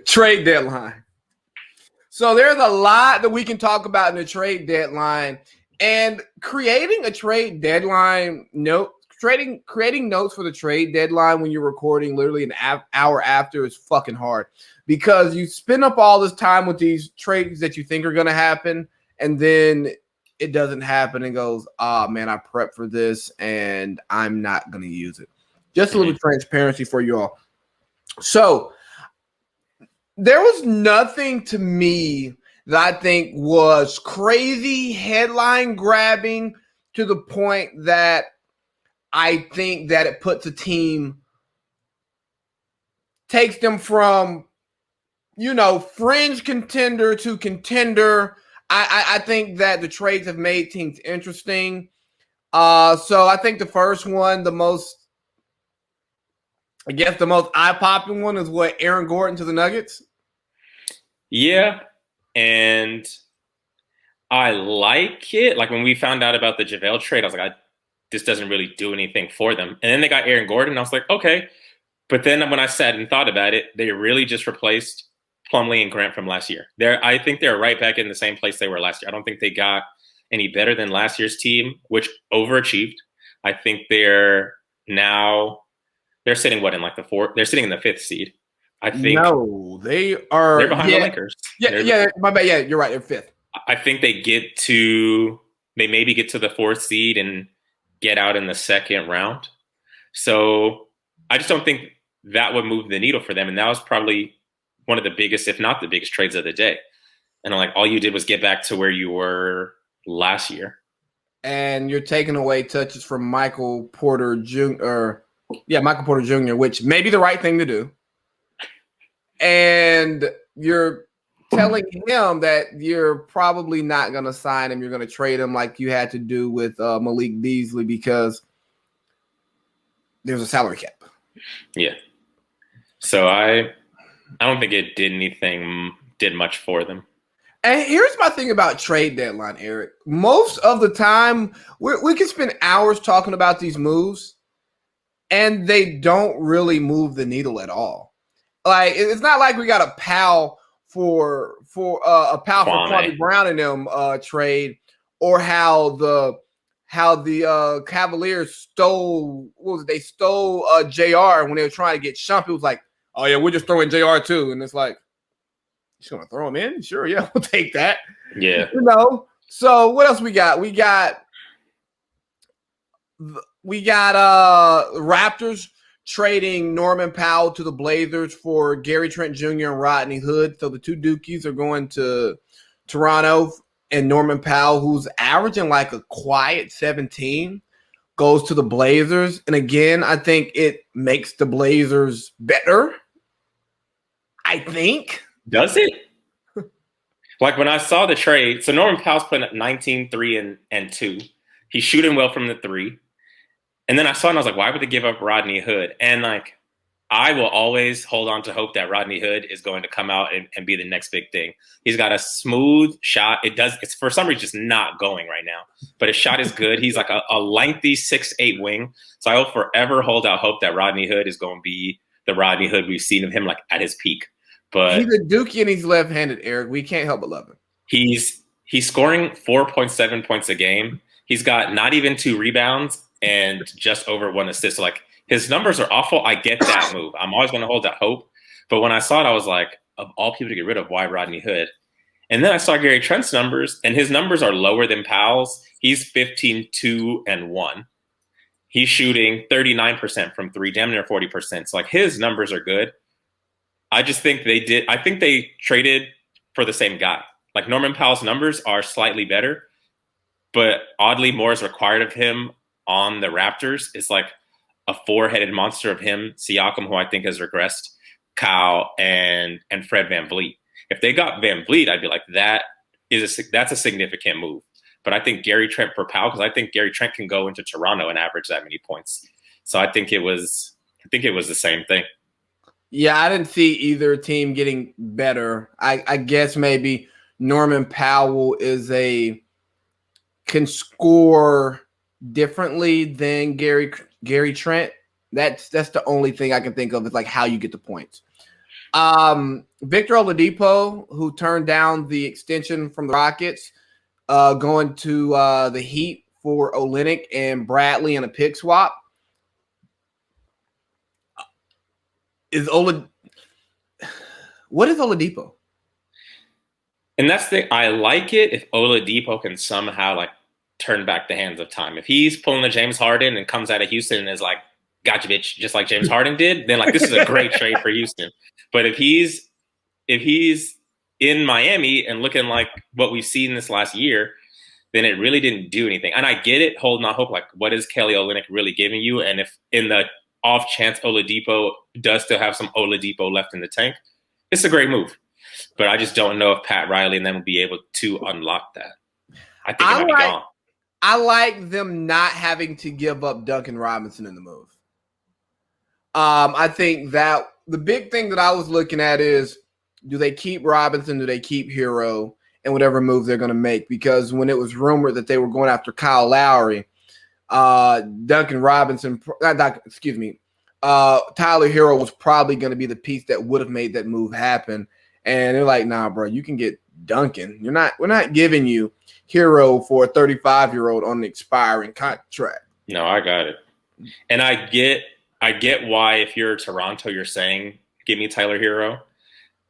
Trade deadline. So there's a lot that we can talk about in the trade deadline, and creating a trade deadline note, creating notes for the trade deadline when you're recording literally an hour after is fucking hard, because you spend up all this time with these trades that you think are going to happen, and then it doesn't happen and goes, man, I prepped for this and I'm not going to use it. Just a little transparency for you all. So there was nothing to me that I think was crazy headline grabbing to the point that I think that it puts a team, takes them from, fringe contender to contender. I think that the trades have made teams interesting. So I think the first one, the most eye-popping one is what, Aaron Gordon to the Nuggets? Yeah, and I like it. Like when we found out about the JaVale trade, I was like, this doesn't really do anything for them. And then they got Aaron Gordon, and I was like, okay. But then when I sat and thought about it, they really just replaced Plumlee and Grant from last year. I think they're right back in the same place they were last year. I don't think they got any better than last year's team, which overachieved. I think they're sitting in like the fourth. They're sitting in the fifth seed. I think they're behind the Lakers. My bad. Yeah, you're right. They're fifth. I think they maybe get to the fourth seed and get out in the second round. So I just don't think that would move the needle for them. And that was probably one of the biggest, if not the biggest, trades of the day. And I'm like, all you did was get back to where you were last year. And you're taking away touches from Michael Porter Jr. Michael Porter Jr., which may be the right thing to do. And you're telling him that you're probably not going to sign him. You're going to trade him like you had to do with Malik Beasley, because there's a salary cap. Yeah. So I don't think it did much for them. And here's my thing about trade deadline, Eric. Most of the time, we can spend hours talking about these moves, and they don't really move the needle at all. Like, it's not like we got a Powell for Kwame Brown in them trade, or how the Cavaliers stole JR when they were trying to get Shump. It was like, oh yeah, we're just throwing JR too, and it's like, just gonna throw him in? Sure, yeah, we'll take that. Yeah, So what else we got? We got Raptors trading Norman Powell to the Blazers for Gary Trent Jr. and Rodney Hood. So the two Dukies are going to Toronto, and Norman Powell, who's averaging like a quiet 17, goes to the Blazers. And again, I think it makes the Blazers better. I think. Does it? Like when I saw the trade, so Norman Powell's playing at 19, 3, and 2. He's shooting well from the 3. And then I saw it and I was like, why would they give up Rodney Hood? And like, I will always hold on to hope that Rodney Hood is going to come out and be the next big thing. He's got a smooth shot. It's for some reason just not going right now, but his shot is good. He's like a lengthy 6'8" wing. So I will forever hold out hope that Rodney Hood is going to be the Rodney Hood we've seen of him like at his peak. But he's a Dookie and he's left-handed, Eric. We can't help but love him. He's scoring 4.7 points a game. He's got not even 2 rebounds and just over 1 assist. So like, his numbers are awful. I get that move. I'm always going to hold that hope. But when I saw it, I was like, of all people to get rid of, why Rodney Hood? And then I saw Gary Trent's numbers, and his numbers are lower than Powell's. He's 15, 2, and 1. He's shooting 39% from 3, damn near 40%. So like, his numbers are good. I just think they traded for the same guy. Like, Norman Powell's numbers are slightly better, but oddly more is required of him on the Raptors. It's like a 4-headed monster of him, Siakam, who I think has regressed, Kyle, and Fred VanVleet. If they got VanVleet, I'd be like, that's a significant move. But I think Gary Trent for Powell, because I think Gary Trent can go into Toronto and average that many points. So I think it was the same thing. Yeah, I didn't see either team getting better. I guess maybe Norman Powell can score differently than Gary Trent. That's the only thing I can think of is like how you get the points. Victor Oladipo, who turned down the extension from the Rockets, going to the Heat for Olynyk and Bradley in a pick swap. What is Oladipo? And that's the thing. I like it if Oladipo can somehow like turn back the hands of time. If he's pulling the James Harden and comes out of Houston and is like, gotcha, bitch, just like James Harden did, then like this is a great trade for Houston. But if he's in Miami and looking like what we've seen this last year, then it really didn't do anything. And I get it, holding on hope, like what is Kelly Olynyk really giving you? And if in the off chance Oladipo does still have some Oladipo left in the tank, it's a great move. But I just don't know if Pat Riley and them will be able to unlock that. I think it might be gone. I like them not having to give up Duncan Robinson in the move. I think that the big thing that I was looking at is, do they keep Robinson? Do they keep Hero? And whatever move they're going to make? Because when it was rumored that they were going after Kyle Lowry, Duncan Robinson, Tyler Hero was probably going to be the piece that would have made that move happen. And they're like, nah, bro, you can get Duncan. We're not giving you Hero for a 35-year-old on an expiring contract. No, I got it. And I get why if you're Toronto, you're saying, give me Tyler Hero.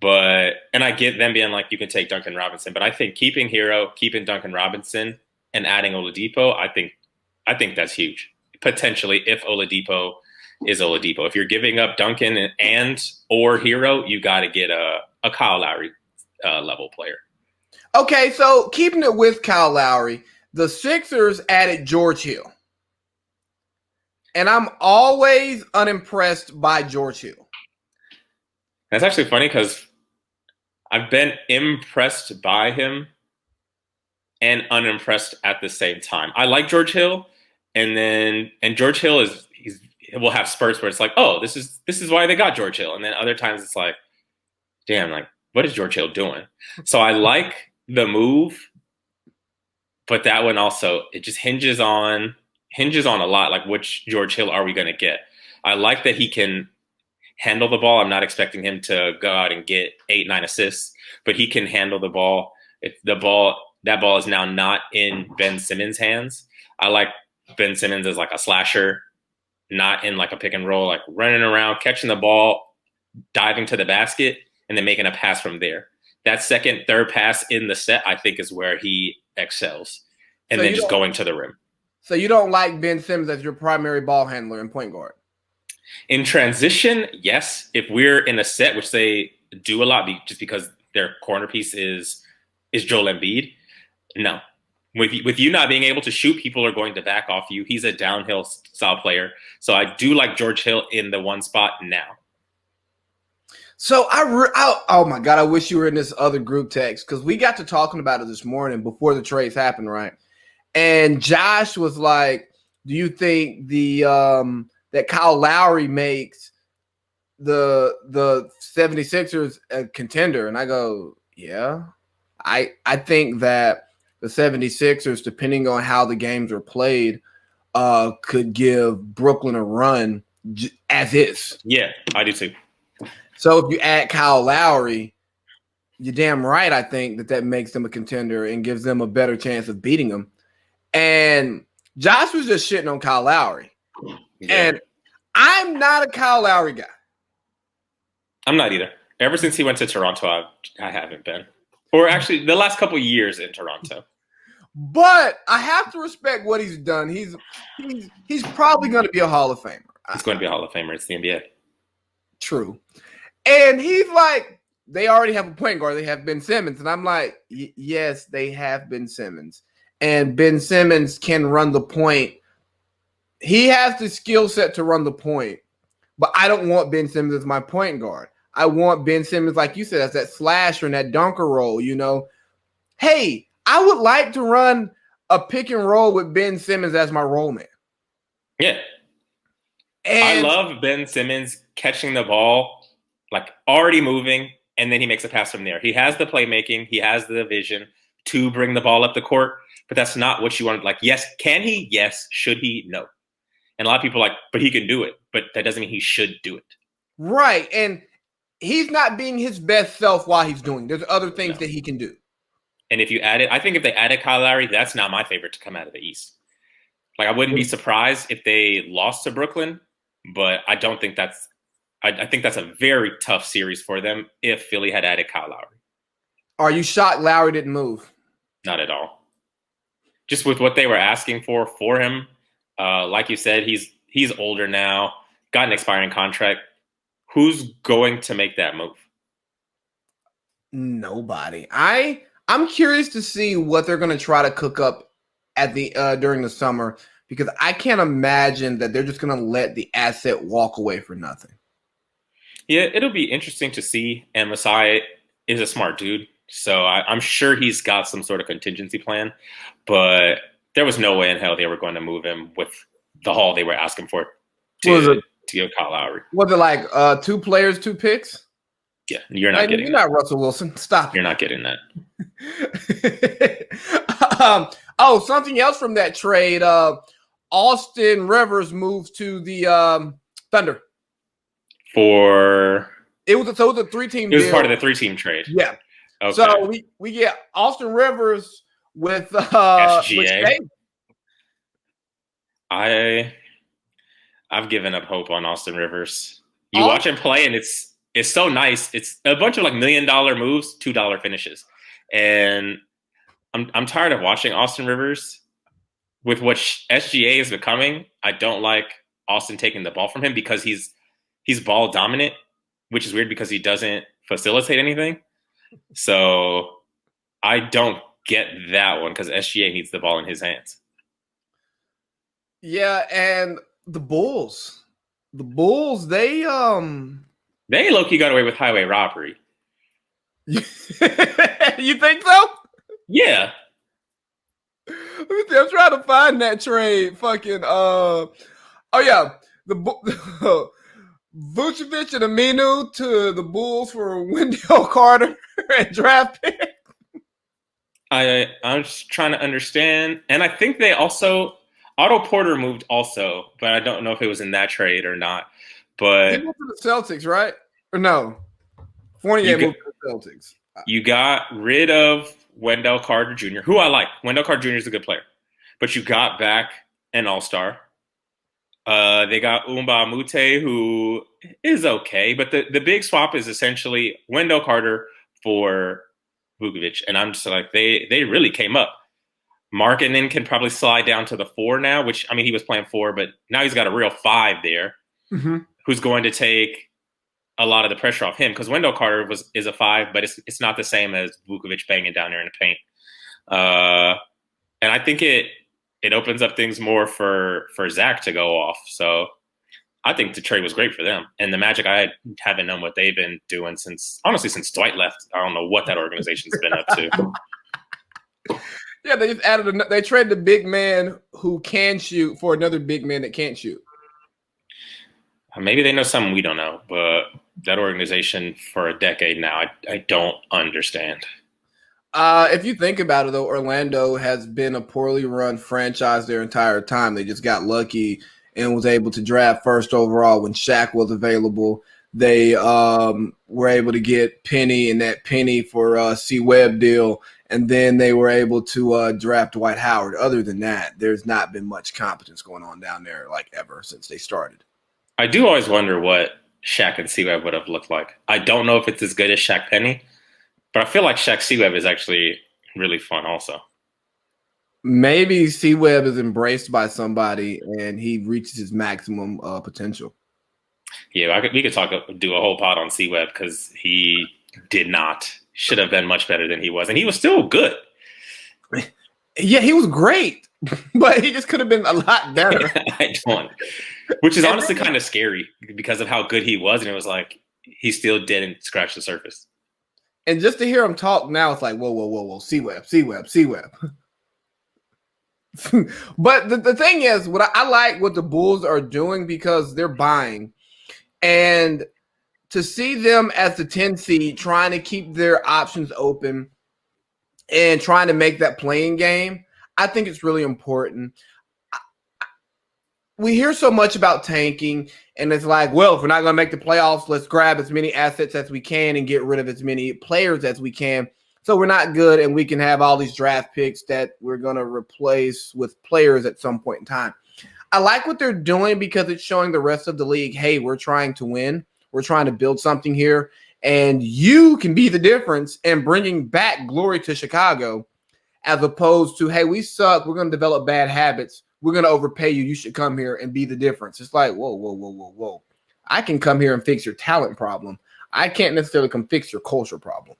And I get them being like, you can take Duncan Robinson. But I think keeping Hero, keeping Duncan Robinson, and adding Oladipo, I think that's huge. Potentially, if Oladipo is Oladipo. If you're giving up Duncan or Hero, you got to get a Kyle Lowry level player. Okay, so keeping it with Kyle Lowry, the Sixers added George Hill. And I'm always unimpressed by George Hill. That's actually funny because I've been impressed by him and unimpressed at the same time. I like George Hill, and George Hill will have spurts where it's like, oh, this is why they got George Hill, and then other times it's like, damn, like what is George Hill doing? So I like the move, but that one also it just hinges on a lot. Like which George Hill are we going to get? I like that he can handle the ball. I'm not expecting him to go out and get 8-9 assists, but he can handle the ball. That ball is now not in Ben Simmons' hands. I like Ben Simmons as like a slasher, not in like a pick and roll, like running around, catching the ball, diving to the basket, and then making a pass from there. That second, third pass in the set, I think, is where he excels. And so then just going to the rim. So you don't like Ben Simmons as your primary ball handler and point guard? In transition, yes. If we're in a set, which they do a lot, just because their corner piece is Joel Embiid, no. With you not being able to shoot, people are going to back off you. He's a downhill style player. So I do like George Hill in the one spot now. So oh my God, I wish you were in this other group text because we got to talking about it this morning before the trades happened, right? And Josh was like, do you think that Kyle Lowry makes the 76ers a contender? And I go, yeah. I think that the 76ers, depending on how the games are played, could give Brooklyn a run as is. Yeah, I do too. So if you add Kyle Lowry, you're damn right. I think that makes them a contender and gives them a better chance of beating them. And Josh was just shitting on Kyle Lowry. Yeah. And I'm not a Kyle Lowry guy. I'm not either. Ever since he went to Toronto, I haven't been. Or actually, the last couple of years in Toronto. But I have to respect what he's done. He's probably going to be a Hall of Famer. He's going to be a Hall of Famer. It's the NBA. True. And he's like, they already have a point guard. They have Ben Simmons. And I'm like, yes, they have Ben Simmons. And Ben Simmons can run the point. He has the skill set to run the point. But I don't want Ben Simmons as my point guard. I want Ben Simmons, like you said, as that slasher and that dunker role, you know. Hey, I would like to run a pick and roll with Ben Simmons as my role man. Yeah. And I love Ben Simmons catching the ball, like already moving, and then he makes a pass from there. He has the playmaking. He has the vision to bring the ball up the court, but that's not what you want. Like, yes, can he? Yes. Should he? No. And a lot of people are like, but he can do it. But that doesn't mean he should do it. Right. And he's not being his best self while he's doing. There's other things that he can do. And if you added, I think if they added Kyle Lowry, that's not my favorite to come out of the East. Like, I wouldn't be surprised if they lost to Brooklyn, but I don't think that's. I think that's a very tough series for them if Philly had added Kyle Lowry. Are you shocked Lowry didn't move? Not at all. Just with what they were asking for him, like you said, he's older now, got an expiring contract. Who's going to make that move? Nobody. I'm curious to see what they're going to try to cook up at the during the summer, because I can't imagine that they're just going to let the asset walk away for nothing. Yeah, it'll be interesting to see. And Masai is a smart dude, so I'm sure he's got some sort of contingency plan. But there was no way in hell they were going to move him with the haul they were asking for to get Kyle Lowry. Was it like 2 players, 2 picks? Yeah, you're not getting. You're not Russell Wilson. Stop. You're not getting that. Something else from that trade. Austin Rivers moved to the Thunder. It was a 3-team deal. It was part of the 3-team trade. Yeah. Okay. So we get Austin Rivers with SGA. I've given up hope on Austin Rivers. You watch him play, and it's so nice. It's a bunch of like $1 million moves, $2 finishes, and I'm tired of watching Austin Rivers with what SGA is becoming. I don't like Austin taking the ball from him because he's ball dominant, which is weird because he doesn't facilitate anything. So I don't get that one because SGA needs the ball in his hands. Yeah, and the Bulls, they low-key got away with highway robbery. You think so? Yeah. Let me see. I'm trying to find that trade. Fucking the Vucevic and Aminu to the Bulls for Wendell Carter and draft pick. I'm just trying to understand, and I think they also Otto Porter moved also, but I don't know if it was in that trade or not. But he moved to the Celtics, right? Or no? Fournier moved to the Celtics. You got rid of Wendell Carter Jr., who I like. Wendell Carter Jr. is a good player, but you got back an all-star. They got Umba Mute, who is okay, but the big swap is essentially Wendell Carter for Vucevic, and I'm just like, they really came up. Markkanen can probably slide down to the 4 now, which, I mean, he was playing 4, but now he's got a real 5 there, who's going to take a lot of the pressure off him, because Wendell Carter is a 5, but it's not the same as Vucevic banging down there in the paint. And I think it opens up things more for Zach to go off. So I think the trade was great for them. And the Magic, I haven't known what they've been doing since Dwight left. I don't know what that organization's been up to. Yeah, they just added. They traded a big man who can shoot for another big man that can't shoot. Maybe they know something we don't know, but that organization for a decade now, I don't understand. If you think about it, though, Orlando has been a poorly run franchise their entire time. They just got lucky and was able to draft first overall when Shaq was available. They were able to get Penny and that Penny for C-Webb deal, and then they were able to draft Dwight Howard. Other than that, there's not been much competence going on down there like ever since they started. I do always wonder what Shaq and C-Webb would have looked like. I don't know if it's as good as Shaq Penny, but I feel like Shaq C-Webb is actually really fun also. Maybe C-Webb is embraced by somebody and he reaches his maximum potential. Yeah, we could do a whole pod on C-Webb because he should have been much better than he was. And he was still good. Yeah, he was great, but he just could have been a lot better. I don't. Which is honestly kind of scary because of how good he was. And it was like, he still didn't scratch the surface. And just to hear him talk now, it's like, whoa, C-Webb. But the thing is, what I like what the Bulls are doing because they're buying. And to see them as the 10 seed trying to keep their options open and trying to make that playing game, I think it's really important. we hear so much about tanking, and it's like, well, if we're not going to make the playoffs, let's grab as many assets as we can and get rid of as many players as we can. So we're not good, and we can have all these draft picks that we're going to replace with players at some point in time. I like what they're doing because it's showing the rest of the league, hey, we're trying to win. We're trying to build something here, and you can be the difference in bringing back glory to Chicago, as opposed to, hey, we suck. We're going to develop bad habits. We're going to overpay you. You should come here and be the difference. It's like, whoa. I can come here and fix your talent problem. I can't necessarily come fix your culture problem.